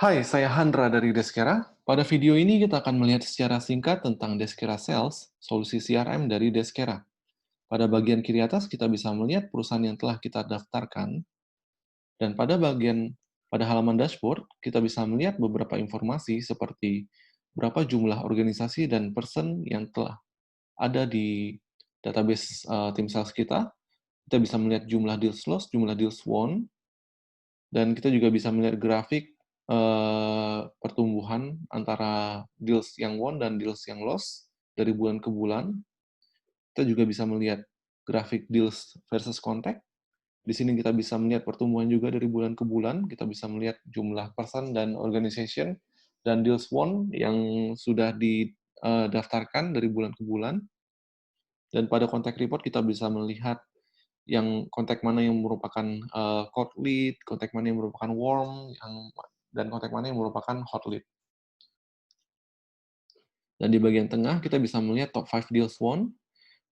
Hai, saya Handra dari Deskera. Pada video ini kita akan melihat secara singkat tentang Deskera Sales, solusi CRM dari Deskera. Pada bagian kiri atas kita bisa melihat perusahaan yang telah kita daftarkan, dan pada halaman dashboard kita bisa melihat beberapa informasi seperti berapa jumlah organisasi dan person yang telah ada di database tim sales kita. Kita bisa melihat jumlah deals lost, jumlah deals won, dan kita juga bisa melihat grafik pertumbuhan antara deals yang won dan deals yang lost dari bulan ke bulan. Kita juga bisa melihat grafik deals versus contact. Di sini kita bisa melihat pertumbuhan juga dari bulan ke bulan. Kita bisa melihat jumlah person dan organization dan deals won yang sudah didaftarkan dari bulan ke bulan. Dan pada contact report kita bisa melihat yang kontak mana yang merupakan cold lead, kontak mana yang merupakan warm, dan kontak mana yang merupakan hot lead. Dan di bagian tengah kita bisa melihat top 5 deals won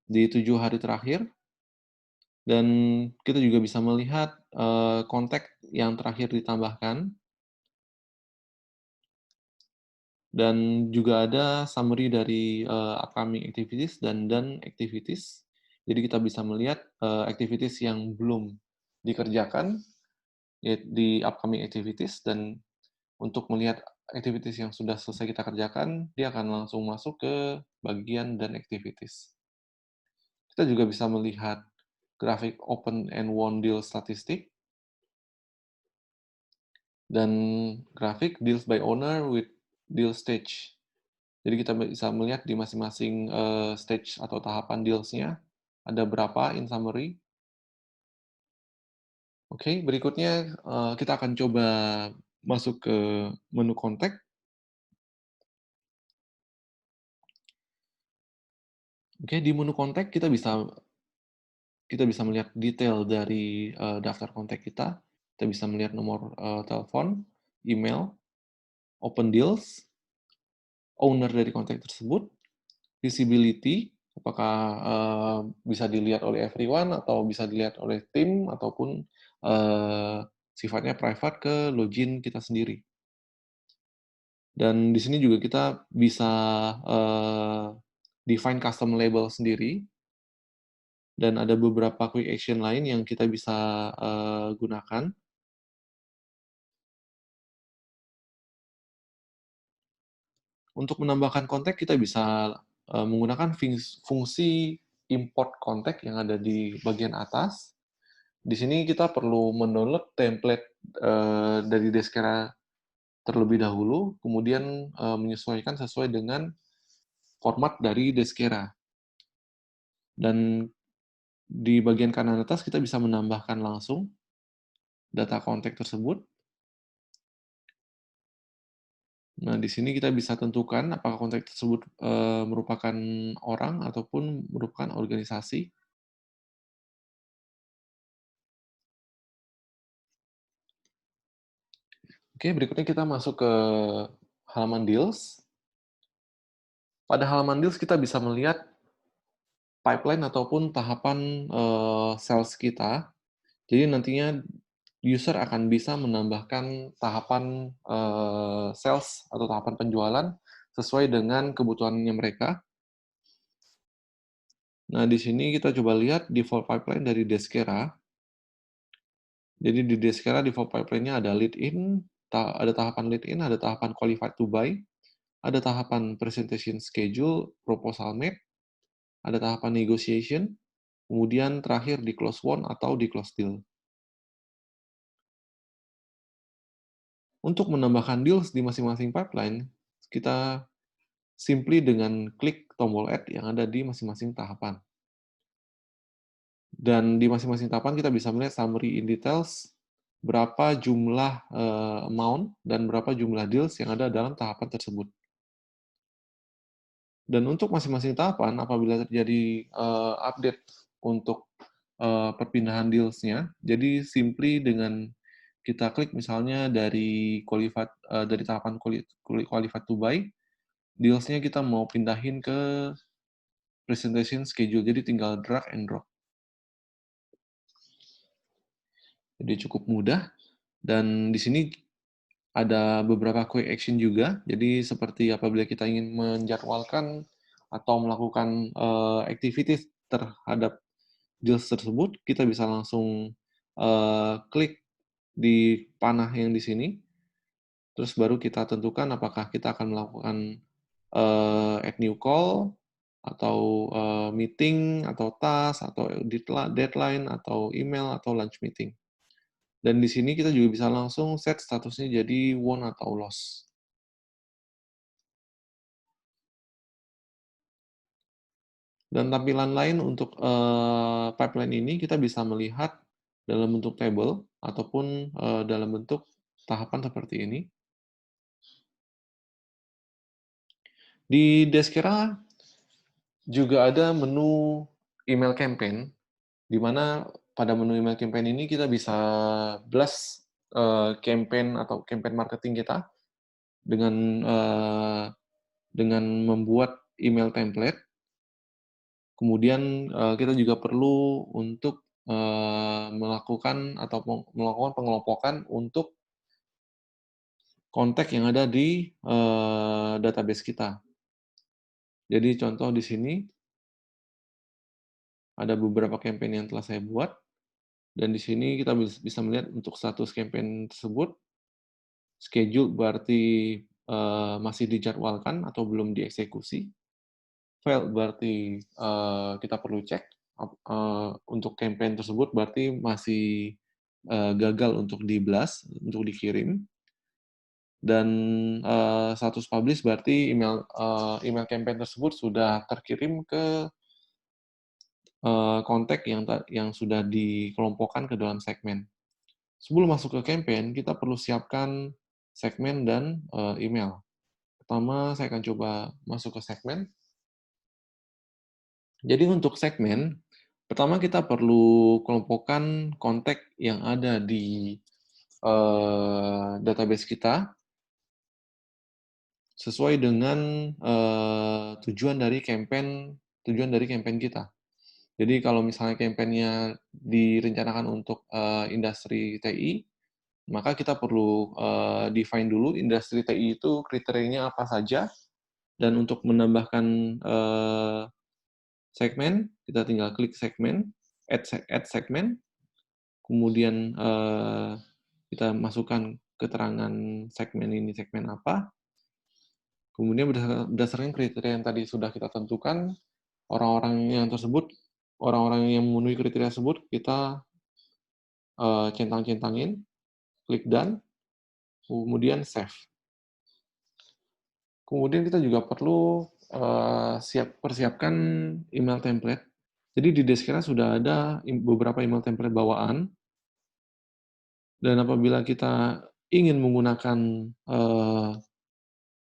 di 7 hari terakhir, dan kita juga bisa melihat kontak yang terakhir ditambahkan, dan juga ada summary dari upcoming activities dan done activities. Jadi kita bisa melihat activities yang belum dikerjakan di upcoming activities, dan untuk melihat activities yang sudah selesai kita kerjakan, dia akan langsung masuk ke bagian done activities. Kita juga bisa melihat grafik open and won deal statistik, dan grafik deals by owner with deal stage. Jadi kita bisa melihat di masing-masing stage atau tahapan deals-nya, ada berapa in summary. Oke, berikutnya kita akan coba masuk ke menu kontak. Oke, di menu kontak kita bisa melihat detail dari daftar kontak kita. Kita bisa melihat nomor telepon, email, open deals, owner dari kontak tersebut, visibility, apakah bisa dilihat oleh everyone atau bisa dilihat oleh tim, ataupun sifatnya private ke login kita sendiri. Dan di sini juga kita bisa define custom label sendiri, dan ada beberapa quick action lain yang kita bisa gunakan. Untuk menambahkan kontak, kita bisa menggunakan fungsi import kontak yang ada di bagian atas. Di sini kita perlu mendownload template dari Deskera terlebih dahulu, kemudian menyesuaikan sesuai dengan format dari Deskera. Dan di bagian kanan atas kita bisa menambahkan langsung data kontak tersebut. Nah, di sini kita bisa tentukan apakah kontak tersebut merupakan orang ataupun merupakan organisasi. Oke, berikutnya kita masuk ke halaman deals. Pada halaman deals kita bisa melihat pipeline ataupun tahapan sales kita. Jadi nantinya user akan bisa menambahkan tahapan sales atau tahapan penjualan sesuai dengan kebutuhannya mereka. Nah, di sini kita coba lihat default pipeline dari Deskera. Jadi di Deskera default pipeline-nya ada lead in, ada tahapan lead in, ada tahapan qualified to buy, ada tahapan presentation schedule, proposal map, ada tahapan negotiation, kemudian terakhir di close won atau di close deal. Untuk menambahkan deals di masing-masing pipeline, kita simply dengan klik tombol add yang ada di masing-masing tahapan. Dan di masing-masing tahapan kita bisa melihat summary in details, berapa jumlah amount dan berapa jumlah deals yang ada dalam tahapan tersebut. Dan untuk masing-masing tahapan, apabila terjadi update untuk perpindahan deals-nya, jadi simply dengan kita klik misalnya dari dari tahapan qualified to buy, deals-nya kita mau pindahin ke presentation schedule, jadi tinggal drag and drop. Jadi cukup mudah, dan di sini Ada beberapa quick action juga, jadi seperti apabila kita ingin menjadwalkan atau melakukan activities terhadap deals tersebut, kita bisa langsung klik di panah yang di sini, terus baru kita tentukan apakah kita akan melakukan add new call, atau meeting, atau task, atau deadline, atau email, atau lunch meeting. Dan di sini kita juga bisa langsung set statusnya jadi won atau loss. Dan tampilan lain untuk pipeline ini kita bisa melihat dalam bentuk table ataupun dalam bentuk tahapan seperti ini. Di Deskera juga ada menu email campaign, di mana pada menu email campaign ini kita bisa blast campaign atau campaign marketing kita dengan dengan membuat email template. Kemudian kita juga perlu untuk melakukan pengelompokan untuk kontak yang ada di database kita. Jadi contoh di sini ada beberapa campaign yang telah saya buat, dan di sini kita bisa melihat untuk status campaign tersebut. Schedule berarti masih dijadwalkan atau belum dieksekusi. Fail berarti kita perlu cek untuk campaign tersebut berarti masih gagal untuk di-blast, untuk dikirim. Dan status publish berarti email campaign tersebut sudah terkirim ke kontak yang sudah dikelompokkan ke dalam segmen. Sebelum masuk ke campaign, kita perlu siapkan segmen dan email. Pertama, saya akan coba masuk ke segmen. Jadi untuk segmen, pertama kita perlu kelompokkan kontak yang ada di database kita sesuai dengan tujuan dari campaign kita. Jadi kalau misalnya campaign-nya direncanakan untuk industri TI, maka kita perlu define dulu industri TI itu kriterianya apa saja, dan untuk menambahkan segmen, kita tinggal klik segmen, add segmen, kemudian kita masukkan keterangan segmen ini segmen apa, kemudian berdasarkan kriteria yang tadi sudah kita tentukan, orang-orang yang memenuhi kriteria tersebut, kita centang-centangin, klik done, kemudian save. Kemudian kita juga perlu persiapkan email template. Jadi di Deskera sudah ada beberapa email template bawaan, dan apabila kita ingin menggunakan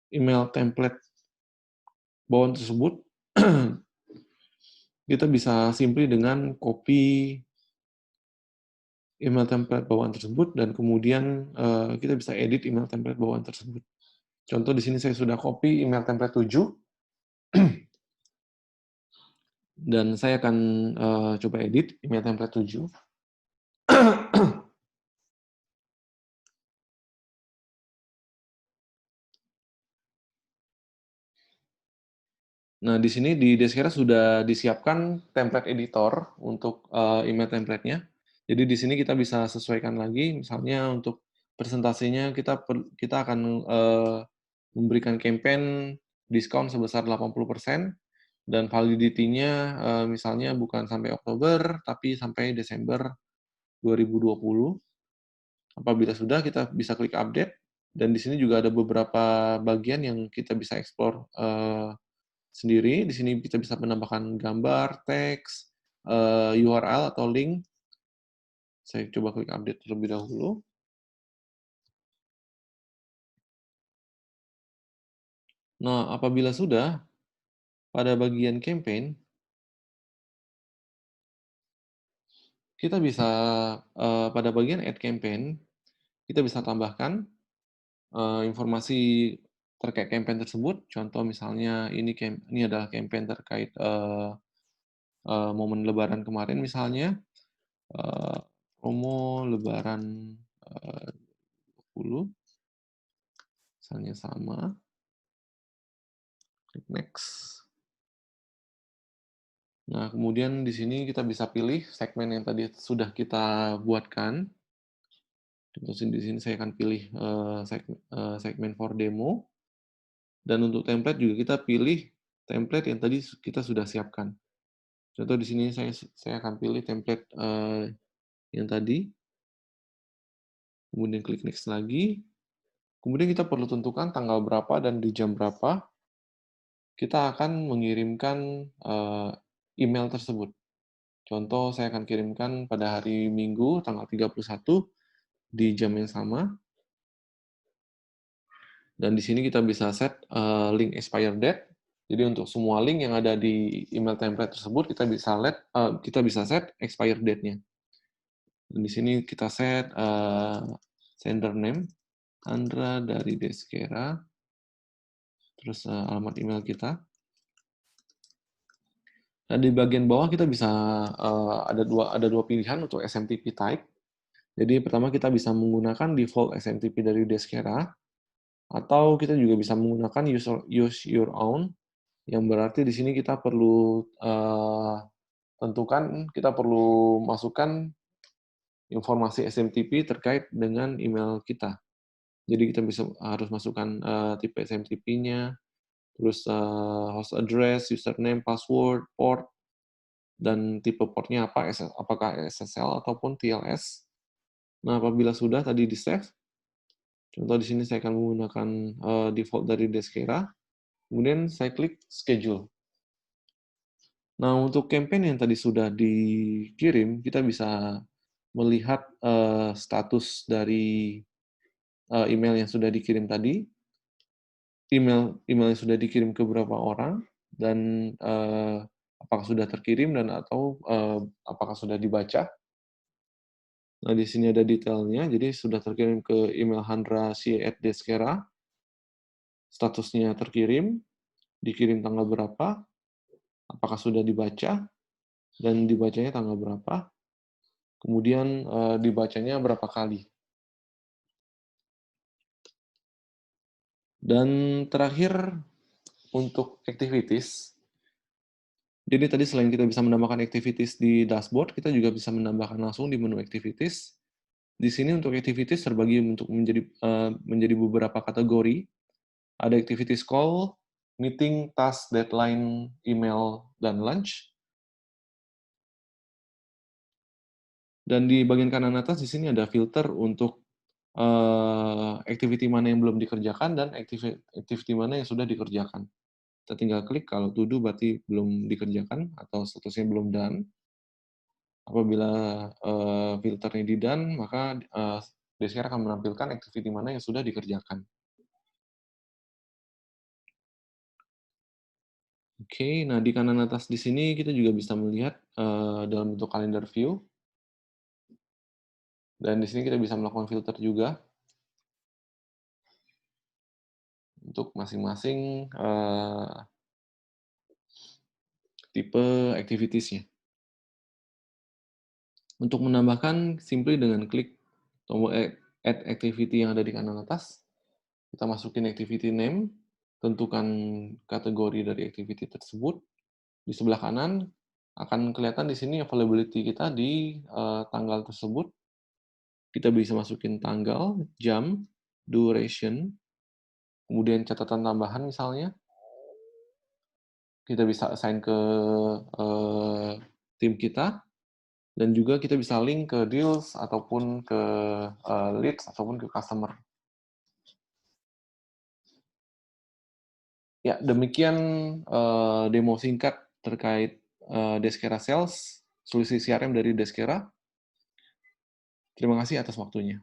email template bawaan tersebut, kita bisa simply dengan copy email template bawaan tersebut, dan kemudian kita bisa edit email template bawaan tersebut. Contoh di sini saya sudah copy email template 7, dan saya akan coba edit email template 7. Nah, di sini di Deskera sudah disiapkan template editor untuk email template-nya. Jadi di sini kita bisa sesuaikan lagi, misalnya untuk presentasinya kita akan memberikan campaign diskon sebesar 80%, dan validity-nya misalnya bukan sampai Oktober, tapi sampai Desember 2020. Apabila sudah, kita bisa klik update, dan di sini juga ada beberapa bagian yang kita bisa explore sendiri. Di sini kita bisa menambahkan gambar, teks, URL atau link. Saya coba klik update terlebih dahulu. Nah, apabila sudah, pada bagian campaign, kita bisa pada bagian add campaign, kita bisa tambahkan informasi terkait campaign tersebut. Contoh misalnya ini adalah campaign terkait momen Lebaran kemarin misalnya, promo Lebaran 20. misalnya sama, klik next. Nah, kemudian di sini kita bisa pilih segmen yang tadi sudah kita buatkan. Contoh di sini saya akan pilih segmen for demo. Dan untuk template juga kita pilih template yang tadi kita sudah siapkan. Contoh di sini saya akan pilih template yang tadi, kemudian klik next lagi. Kemudian kita perlu tentukan tanggal berapa dan di jam berapa kita akan mengirimkan email tersebut. Contoh saya akan kirimkan pada hari Minggu tanggal 31 di jam yang sama. Dan di sini kita bisa set link expire date. Jadi untuk semua link yang ada di email template tersebut kita bisa set expire date-nya. Dan di sini kita set sender name Andra dari Deskera, terus alamat email kita. Dan di bagian bawah kita bisa ada dua pilihan untuk SMTP type. Jadi pertama kita bisa menggunakan default SMTP dari Deskera, atau kita juga bisa menggunakan use your own, yang berarti di sini kita perlu kita perlu masukkan informasi SMTP terkait dengan email kita. Jadi kita harus masukkan tipe SMTP-nya, terus host address, username, password, port, dan tipe portnya apakah SSL ataupun TLS. Nah, apabila sudah tadi di-save, contoh di sini saya akan menggunakan default dari Deskera, kemudian saya klik schedule. Nah, untuk campaign yang tadi sudah dikirim, kita bisa melihat status dari email yang sudah dikirim tadi, email yang sudah dikirim ke beberapa orang, dan apakah sudah terkirim atau apakah sudah dibaca. Nah, di sini ada detailnya, jadi sudah terkirim ke email handra@deskera, statusnya terkirim, dikirim tanggal berapa, apakah sudah dibaca, dan dibacanya tanggal berapa, kemudian dibacanya berapa kali. Dan terakhir, untuk activities, jadi tadi selain kita bisa menambahkan activities di dashboard, kita juga bisa menambahkan langsung di menu activities. Di sini untuk activities terbagi menjadi beberapa kategori. Ada activities call, meeting, task, deadline, email, dan lunch. Dan di bagian kanan atas di sini ada filter untuk activity mana yang belum dikerjakan dan activity mana yang sudah dikerjakan. Kita tinggal klik kalau to do berarti belum dikerjakan atau statusnya belum done. Apabila filternya di done, maka Deskera akan menampilkan activity mana yang sudah dikerjakan. Oke, nah di kanan atas di sini kita juga bisa melihat dalam bentuk calendar view. Dan di sini kita bisa melakukan filter juga untuk masing-masing tipe activities-nya. Untuk menambahkan, simply dengan klik tombol add activity yang ada di kanan atas, kita masukin activity name, tentukan kategori dari activity tersebut. Di sebelah kanan akan kelihatan di sini availability kita di tanggal tersebut. Kita bisa masukin tanggal, jam, duration, kemudian catatan tambahan misalnya. Kita bisa assign ke tim kita, dan juga kita bisa link ke deals ataupun ke leads ataupun ke customer. Ya, demikian demo singkat terkait Deskera Sales, solusi CRM dari Deskera. Terima kasih atas waktunya.